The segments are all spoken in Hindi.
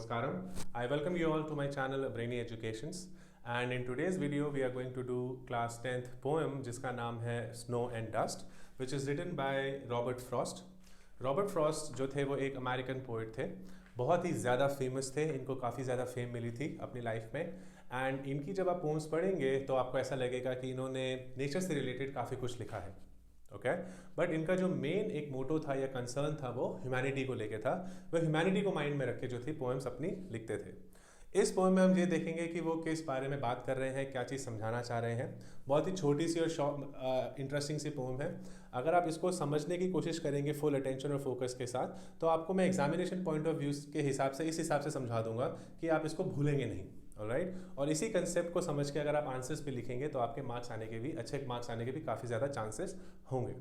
Namaskaram. I welcome you all to my channel Brainy Educations, and in today's video we are going to do class 10th poem जिसका नाम है Snow and Dust, which is written by Robert Frost. Robert Frost जो थे वो एक अमेरिकन पोइट थे, बहुत ही ज़्यादा फेमस थे, इनको काफ़ी ज़्यादा फेम मिली थी अपनी लाइफ में। एंड इनकी जब आप पोम्स पढ़ेंगे तो आपको ऐसा लगेगा कि इन्होंने नेचर से रिलेटेड काफ़ी कुछ लिखा है, ओके। बट इनका जो मेन एक मोटो था या कंसर्न था वो ह्यूमैनिटी को लेके था। वो ह्यूमैनिटी को माइंड में रख के जो थी पोएम्स अपनी लिखते थे। इस पोएम में हम ये देखेंगे कि वो किस बारे में बात कर रहे हैं, क्या चीज़ समझाना चाह रहे हैं। बहुत ही छोटी सी और इंटरेस्टिंग सी पोएम है। अगर आप इसको समझने की कोशिश करेंगे फुल अटेंशन और फोकस के साथ, तो आपको मैं एग्जामिनेशन पॉइंट ऑफ व्यू के हिसाब से इस हिसाब से समझा दूंगा कि आप इसको भूलेंगे नहीं, ऑलराइट। और इसी कंसेप्ट को समझ के अगर आप आंसर्स पे लिखेंगे तो आपके मार्क्स आने के भी अच्छे मार्क्स आने के भी काफ़ी ज़्यादा चांसेस होंगे।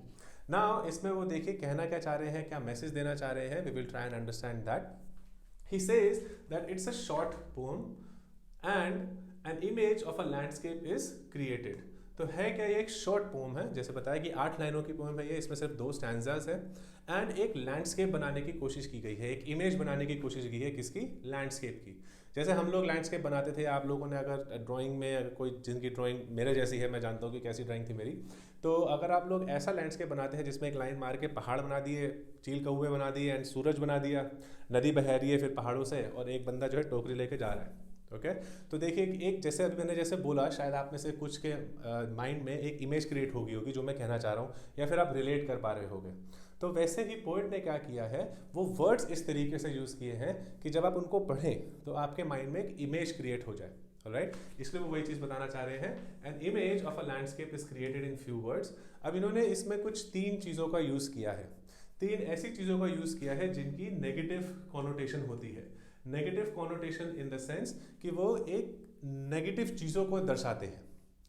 ना इसमें वो देखिए कहना क्या चाह रहे हैं, क्या मैसेज देना चाह रहे हैं। We will try and understand that. He says that it's a short poem and an image of a landscape is created. तो है क्या, ये एक शॉर्ट पोम है, जैसे बताया कि 8 लाइनों की पोम है ये, इसमें सिर्फ 2 स्टैंजास है। एंड एक लैंडस्केप बनाने की कोशिश की गई है, एक इमेज बनाने की कोशिश की है, किसकी? लैंडस्केप की। जैसे हम लोग लैंडस्केप बनाते थे, आप लोगों ने अगर ड्राइंग में अगर कोई जिनकी ड्राइंग मेरे जैसी है, मैं जानता हूँ कि कैसी ड्राइंग थी मेरी, तो अगर आप लोग ऐसा लैंडस्केप बनाते हैं जिसमें एक लाइन मार के पहाड़ बना दिए, चील कौवे बना दिए एंड सूरज बना दिया, नदी बह रही है फिर पहाड़ों से, और एक बंदा जो है टोकरी लेके जा रहा है, ओके। तो देखिए एक जैसे अभी मैंने जैसे बोला, शायद आप में से कुछ के माइंड में एक इमेज क्रिएट होगी जो मैं कहना चाह रहा हूँ, या फिर आप रिलेट कर पा रहे होंगे। तो वैसे ही पोइट ने क्या किया है, वो वर्ड्स इस तरीके से यूज़ किए हैं कि जब आप उनको पढ़ें तो आपके माइंड में एक इमेज क्रिएट हो जाए, ऑलराइट। इसलिए वो वही चीज़ बताना चाह रहे हैं, an image of a landscape is created in few words. अब इन्होंने इसमें कुछ 3 चीज़ों का यूज़ किया है, 3 ऐसी चीज़ों का यूज़ किया है जिनकी नेगेटिव कॉनोटेशन होती है। Negative connotation in the sense कि वो एक नेगेटिव चीज़ों को दर्शाते हैं,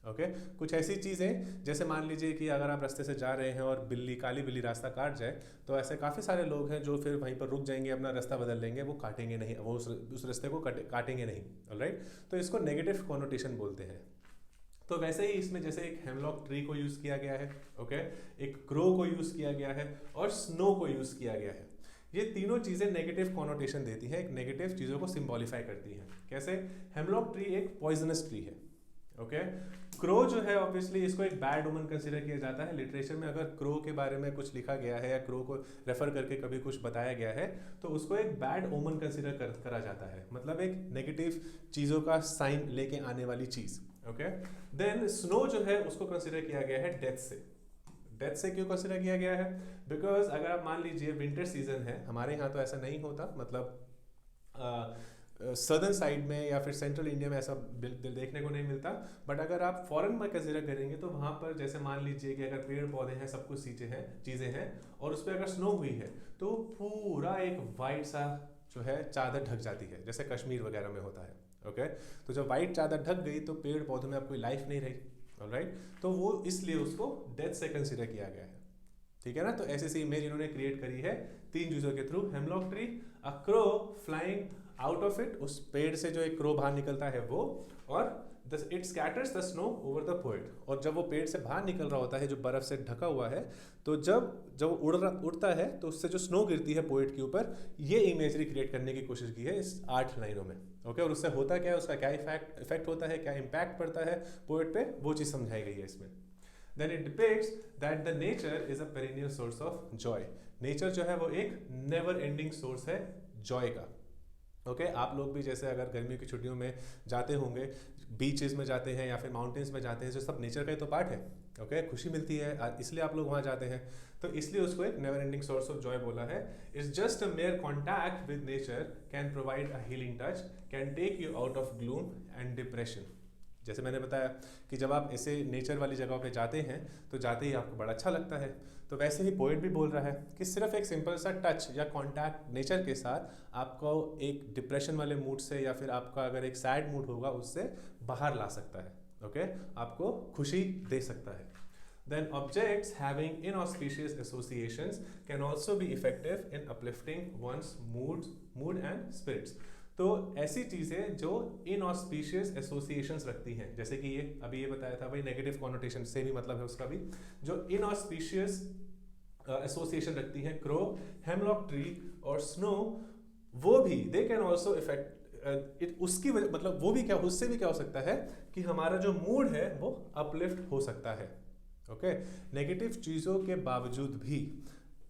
ओके। कुछ ऐसी चीज़ें जैसे मान लीजिए कि अगर आप रास्ते से जा रहे हैं और काली बिल्ली रास्ता काट जाए, तो ऐसे काफ़ी सारे लोग हैं जो फिर वहीं पर रुक जाएंगे, अपना रास्ता बदल लेंगे, वो काटेंगे नहीं, वो उस रास्ते को काटेंगे नहीं, ऑलराइट। तो इसको नेगेटिव कॉनोटेशन बोलते हैं। तो वैसे ही इसमें जैसे एक हेमलॉक ट्री को यूज़ किया गया है, ओके, एक क्रो को यूज़ किया गया है और स्नो को यूज़ किया गया है। ये तीनों चीज़ें नेगेटिव कॉनोटेशन देती हैं, एक नेगेटिव चीज़ों को सिंबॉलिफाई करती हैं। कैसे? हेमलॉक ट्री एक पॉइजनस ट्री है, ओके। क्रो जो है ऑब्वियसली इसको एक बैड ओमन कंसिडर किया जाता है। लिटरेचर में अगर क्रो के बारे में कुछ लिखा गया है या क्रो को रेफर करके कभी कुछ बताया गया है, तो उसको एक बैड ओमन कंसिडर करा जाता है, मतलब एक नेगेटिव चीज़ों का साइन लेके आने वाली चीज़, ओके। देन स्नो जो है उसको कंसिडर किया गया है डेथ से। डेथ से क्यों कंसिडर किया गया है? बिकॉज अगर आप मान लीजिए विंटर सीजन है, हमारे यहाँ तो ऐसा नहीं होता, मतलब सदर्न साइड में या फिर सेंट्रल इंडिया में ऐसा देखने को नहीं मिलता। बट अगर आप फॉरेन में कंसिडर करेंगे तो वहाँ पर जैसे मान लीजिए कि अगर पेड़ पौधे हैं, सब कुछ चीज़ें हैं और उस पर अगर स्नो हुई है तो पूरा एक वाइट सा जो है चादर ढक जाती है, जैसे कश्मीर वगैरह में होता है, ओके। तो जब वाइट चादर ढक गई तो पेड़ पौधों में अब कोई लाइफ नहीं रही, ऑलराइट। तो वो इसलिए उसको डेथ से कंसिडर किया गया है, ठीक है ना। तो ऐसी सी इमेज इन्होंने क्रिएट करी है 3 चीज़ों के through. Hemlock tree, a crow flying out of it, उस पेड़ से जो एक क्रो बाहर निकलता है वो, और it scatters the snow over the poet. और जब वो पेड़ से बाहर निकल रहा होता है जो बर्फ से ढका हुआ है, तो जब उड़ता है तो उससे जो स्नो गिरती है पोएट के ऊपर, ये इमेजरी क्रिएट करने की कोशिश की है इस 8 लाइनों में, ओके। और उससे होता क्या है, उसका क्या इफेक्ट होता है, क्या इम्पैक्ट पड़ता है पोएट पे, वो चीज़ समझाई गई है इसमें। Then it depicts that the nature is a perennial source of joy. Nature जो है वो एक never ending source है joy का, ओके। आप लोग भी जैसे अगर गर्मियों की छुट्टियों में जाते होंगे, बीचेस में जाते हैं या फिर माउंटेन्स में जाते हैं, जो सब नेचर का ही तो पार्ट है, ओके। खुशी मिलती है, इसलिए आप लोग वहाँ जाते हैं, तो इसलिए उसको एक never ending source of joy बोला है। It's just a mere contact with nature can provide a healing touch, can take you out of gloom and depression. जैसे मैंने बताया कि जब आप ऐसे नेचर वाली जगह पे जाते हैं तो जाते ही आपको बड़ा अच्छा लगता है, तो वैसे ही पोएट भी बोल रहा है कि सिर्फ एक सिंपल सा टच या कांटेक्ट नेचर के साथ आपको एक डिप्रेशन वाले मूड से, या फिर आपका अगर एक सैड मूड होगा उससे बाहर ला सकता है, ओके, आपको खुशी दे सकता है। Then objects having inauspicious associations can also be effective in uplifting one's mood and spirits. तो ऐसी चीज़ें जो इनऑस्पिशियस एसोसिएशंस रखती हैं, जैसे कि ये अभी ये बताया था भाई, नेगेटिव कॉनोटेशन से भी मतलब है उसका भी, जो इनऑस्पिशियस एसोसिएशन रखती हैं क्रो, हेमलॉक ट्री और स्नो, वो भी they can also effect it, उसकी वजह मतलब वो भी क्या, उससे भी क्या हो सकता है कि हमारा जो मूड है वो अपलिफ्ट हो सकता है। ओके, नेगेटिव चीज़ों के बावजूद भी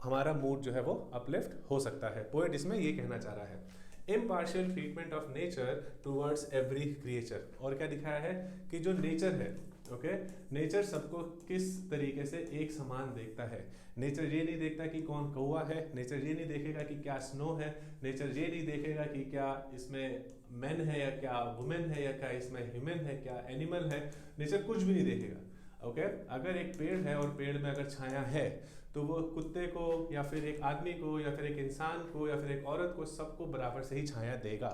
हमारा मूड जो है वो अपलिफ्ट हो सकता है। पोएट इसमें ये कहना चाह रहा है impartial treatment of nature towards every creature. और क्या दिखाया है कि जो नेचर है, ओके, नेचर सबको किस तरीके से एक समान देखता है। नेचर ये नहीं देखता कि कौन कौवा है, नेचर ये नहीं देखेगा कि क्या स्नो है, नेचर ये नहीं देखेगा कि क्या इसमें मैन है या क्या वुमेन है या क्या इसमें ह्यूमन है, क्या एनिमल है। नेचर कुछ भी नहीं देखेगा। ओके, अगर एक पेड़ है और पेड़ में अगर छाया है तो वो कुत्ते को या फिर एक आदमी को या फिर एक इंसान को या फिर एक औरत को सबको बराबर से ही छाया देगा।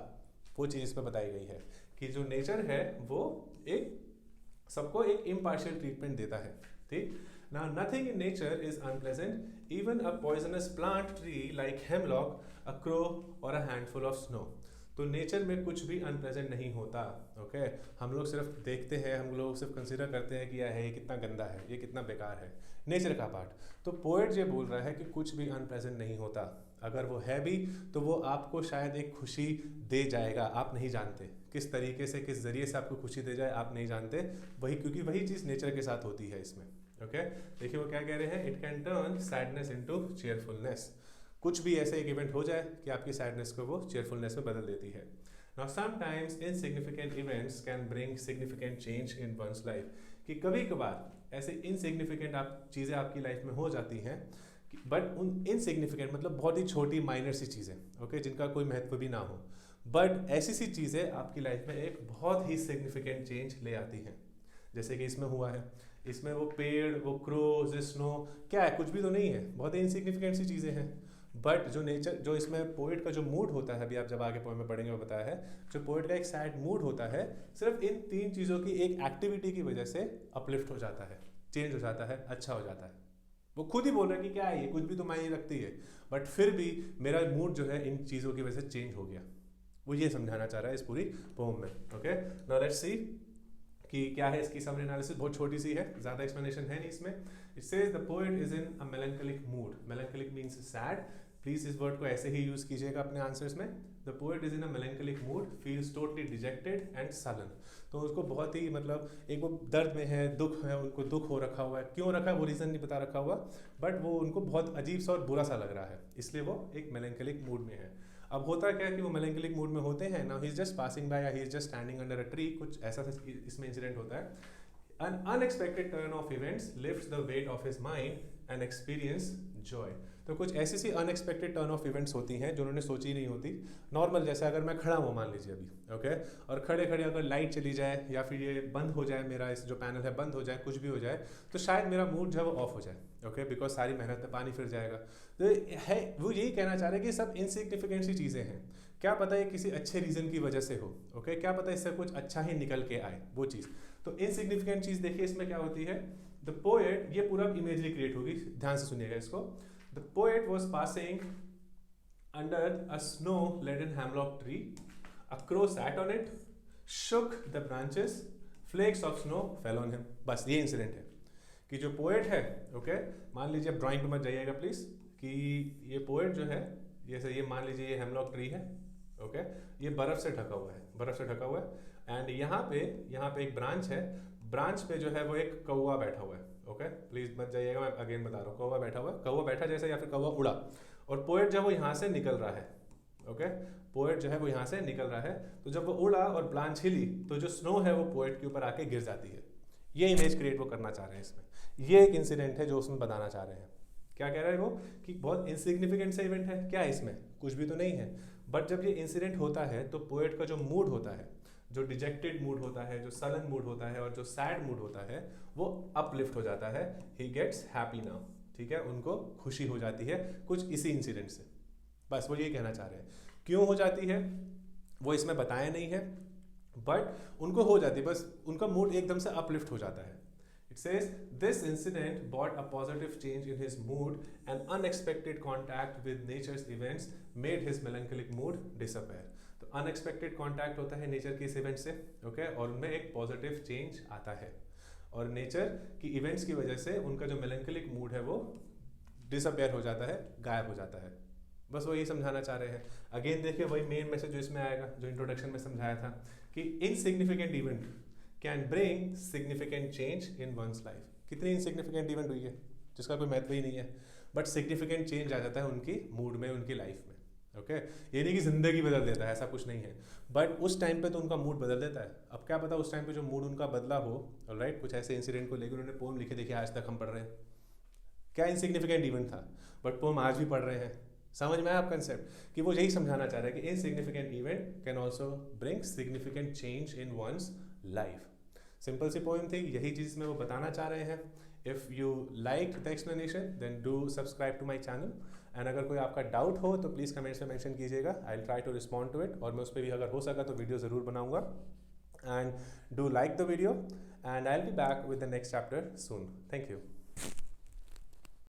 वो चीज़ इस पर बताई गई है कि जो नेचर है वो एक सबको एक इम्पार्शियल ट्रीटमेंट देता है। ठीक, now nothing in nature is unpleasant, even a poisonous plant tree like hemlock, a crow और अ हैंडफुल ऑफ स्नो। तो नेचर में कुछ भी अनप्लेजेंट नहीं होता। ओके, हम लोग सिर्फ देखते हैं, हम लोग सिर्फ कंसिडर करते हैं कि ये कितना गंदा है, ये कितना बेकार है, नेचर का पार्ट। तो पोएट ये बोल रहा है कि कुछ भी अनप्लेजेंट नहीं होता। अगर वो है भी तो वो आपको शायद एक खुशी दे जाएगा, आप नहीं जानते किस तरीके से, किस जरिए से आपको खुशी दे जाए आप नहीं जानते। वही, क्योंकि वही चीज़ नेचर के साथ होती है इसमें। ओके, देखिए वो क्या कह रहे हैं, it can turn sadness into cheerfulness. कुछ भी ऐसे एक इवेंट हो जाए कि आपकी सैडनेस को वो चीयरफुलनेस में बदल देती है। Now sometimes insignificant events can bring significant change in one's life. कि कभी कभार ऐसे इनसिग्निफिकेंट चीज़ें आपकी लाइफ में हो जाती हैं, बट उन इनसिग्निफिकेंट मतलब बहुत ही छोटी माइनर सी चीज़ें, ओके, जिनका कोई महत्व भी ना हो, बट ऐसी सी चीज़ें आपकी लाइफ में एक बहुत ही सिग्निफिकेंट चेंज ले आती हैं। जैसे कि इसमें हुआ है, इसमें वो पेड़, वो क्रोज, स्नो, क्या है, कुछ भी तो नहीं है, बहुत ही इनसिग्निफिकेंट सी चीज़ें हैं। बट जो नेचर, जो इसमें पोएट का जो मूड होता है, अभी आप जब आगे पोएम में पढ़ेंगे वो बताया है, जो पोएट का एक सैड मूड होता है सिर्फ इन 3 चीज़ों की एक एक्टिविटी की वजह से अपलिफ्ट हो जाता है, चेंज हो जाता है, अच्छा हो जाता है। वो खुद ही बोल रहे हैं कि क्या है ये, कुछ भी तो मायने रखती है, बट फिर भी मेरा मूड जो है इन चीज़ों की वजह से चेंज हो गया। वो ये समझाना चाह रहा है इस पूरी पोएम में। ओके, नाउ लेट्स सी कि क्या है इसकी समरी एनालिसिस। बहुत छोटी सी है, ज़्यादा एक्सप्लेनेशन है नहीं इसमें। It says the poet is in a melancholic mood. Melancholic means sad. Please इस वर्ड को ऐसे ही यूज कीजिएगा अपने आंसर्स में। The poet is in a melancholic mood, feels totally dejected and sullen. तो उसको बहुत ही मतलब एक वो दर्द में है, दुख है, उनको दुख हो रखा हुआ है, क्यों रखा है वो रीज़न नहीं बता रखा हुआ, बट वो उनको बहुत अजीब सा और बुरा सा लग रहा है, इसलिए वो एक मेलैंकोलिक मूड में है। अब होता क्या है कि वो मेलैंकोलिक मूड में होते हैं ना, he is just passing by या he is just standing under a tree, कुछ ऐसा इसमें इंसिडेंट होता है। An unexpected turn of events lifts the weight of his mind and experience joy. तो कुछ ऐसी सी अनएक्सपेक्टेड टर्न ऑफ इवेंट्स होती हैं जो उन्होंने सोची नहीं होती। नॉर्मल जैसे अगर मैं खड़ा हूँ मान लीजिए अभी, ओके, और खड़े खड़े अगर लाइट चली जाए या फिर ये बंद हो जाए, मेरा इस जो पैनल है बंद हो जाए, कुछ भी हो जाए, तो शायद मेरा मूड जो है वो ऑफ हो जाए। ओके, बिकॉज सारी मेहनत में पानी फिर जाएगा। तो है वो यही कहना चाह रहे हैं कि सब इनसिग्निफिकेंट सी चीज़ें हैं, क्या पता ये किसी अच्छे रीज़न की वजह से हो। ओके, क्या पता इससे कुछ अच्छा ही निकल के आए वो चीज़। तो इनसिग्निफिकेंट चीज़ देखिए इसमें क्या होती है। द पोएट, ये पूरा इमेजरी क्रिएट होगी, ध्यान से सुनिएगा इसको। The poet was passing under a snow laden hemlock tree, a crow sat on it, shook the branches, flakes of snow fell on him. बस ये इंसिडेंट है कि जो पोएट है, ओके, मान लीजिए आप ड्राइंग पे मत जाइएगा प्लीज, कि ये पोएट जो है, जैसे ये मान लीजिए ये हेमलॉक ट्री है, ओके, ये बर्फ से ढका हुआ है, बर्फ से ढका हुआ है, एंड यहाँ पे एक ब्रांच है, ब्रांच पे जो है वो एक कौवा बैठा हुआ है। ओके, प्लीज मत जाइएगा, मैं अगेन बता रहा हूँ, कौवा बैठा हुआ है, कौवा बैठा जैसे या फिर कौवा उड़ा, और पोएट जब वो यहाँ से निकल रहा है, ओके, पोएट जो है वो यहाँ से निकल रहा है, तो जब वो उड़ा और ब्रांच हिली तो जो स्नो है वो पोएट के ऊपर आके गिर जाती है। ये इमेज क्रिएट वो करना चाह रहे हैं इसमें। ये एक इंसिडेंट है जो उसमें बताना चाह रहे हैं। क्या कह रहा है वो कि बहुत इनसिग्निफिकेंट सा इवेंट है, क्या है इसमें, कुछ भी तो नहीं है, बट जब ये इंसिडेंट होता है तो पोएट का जो मूड होता है, जो डिजेक्टेड मूड होता है, जो सलन मूड होता है और जो सैड मूड होता है, वो अपलिफ्ट हो जाता है। ही गेट्स हैप्पी नाउ, ठीक है, उनको खुशी हो जाती है कुछ इसी इंसिडेंट से। बस वो ये कहना चाह रहे हैं। क्यों हो जाती है वो इसमें बताया नहीं है, बट उनको हो जाती है, बस उनका मूड एकदम से अपलिफ्ट हो जाता है। It says this incident brought a positive change in his mood, and unexpected contact with nature's events made his melancholic mood disappear. तो अनएक्सपेक्टेड कॉन्टैक्ट होता है नेचर के इस इवेंट से, ओके, और उनमें एक पॉजिटिव चेंज आता है, और नेचर की इवेंट्स की वजह से उनका जो मेलैंकोलिक मूड है वो डिसअपेयर हो जाता है, गायब हो जाता है। बस वही समझाना चाह रहे हैं। अगेन देखिए वही मेन मैसेज जो इसमें आएगा, जो इंट्रोडक्शन में समझाया था कि insignificant event can bring significant change in one's life. कितनी इनसिग्निफिकेंट इवेंट हुई है जिसका कोई महत्व ही नहीं है, बट सिग्निफिकेंट चेंज आ जाता है उनकी मूड में, उनकी लाइफ में। ओके ये नहीं कि ज़िंदगी बदल देता है, ऐसा कुछ नहीं है, बट उस टाइम पे तो उनका मूड बदल देता है। अब क्या पता उस टाइम पे जो मूड उनका बदला हो, ऑलराइट, कुछ ऐसे इंसिडेंट को लेकर उन्होंने पोम लिखे, देखिए आज तक हम पढ़ रहे हैं। क्या इंसिग्निफिकेंट इवेंट था, बट पोम आज भी पढ़ रहे हैं। समझ में आया आप कंसेप्ट कि वो यही समझाना चाह रहे हैं कि insignificant event can also bring significant change in one's life. Simple सी पोएम थी, यही चीज़ में वो बताना चाह रहे हैं। If you like the explanation then do subscribe to my channel, and अगर कोई आपका डाउट हो तो प्लीज़ कमेंट्स में मेंशन कीजिएगा, I will try to respond to it, और मैं उस पर भी अगर हो सका तो वीडियो ज़रूर बनाऊंगा। And do like the video, and I will be back with the next chapter soon. Thank you.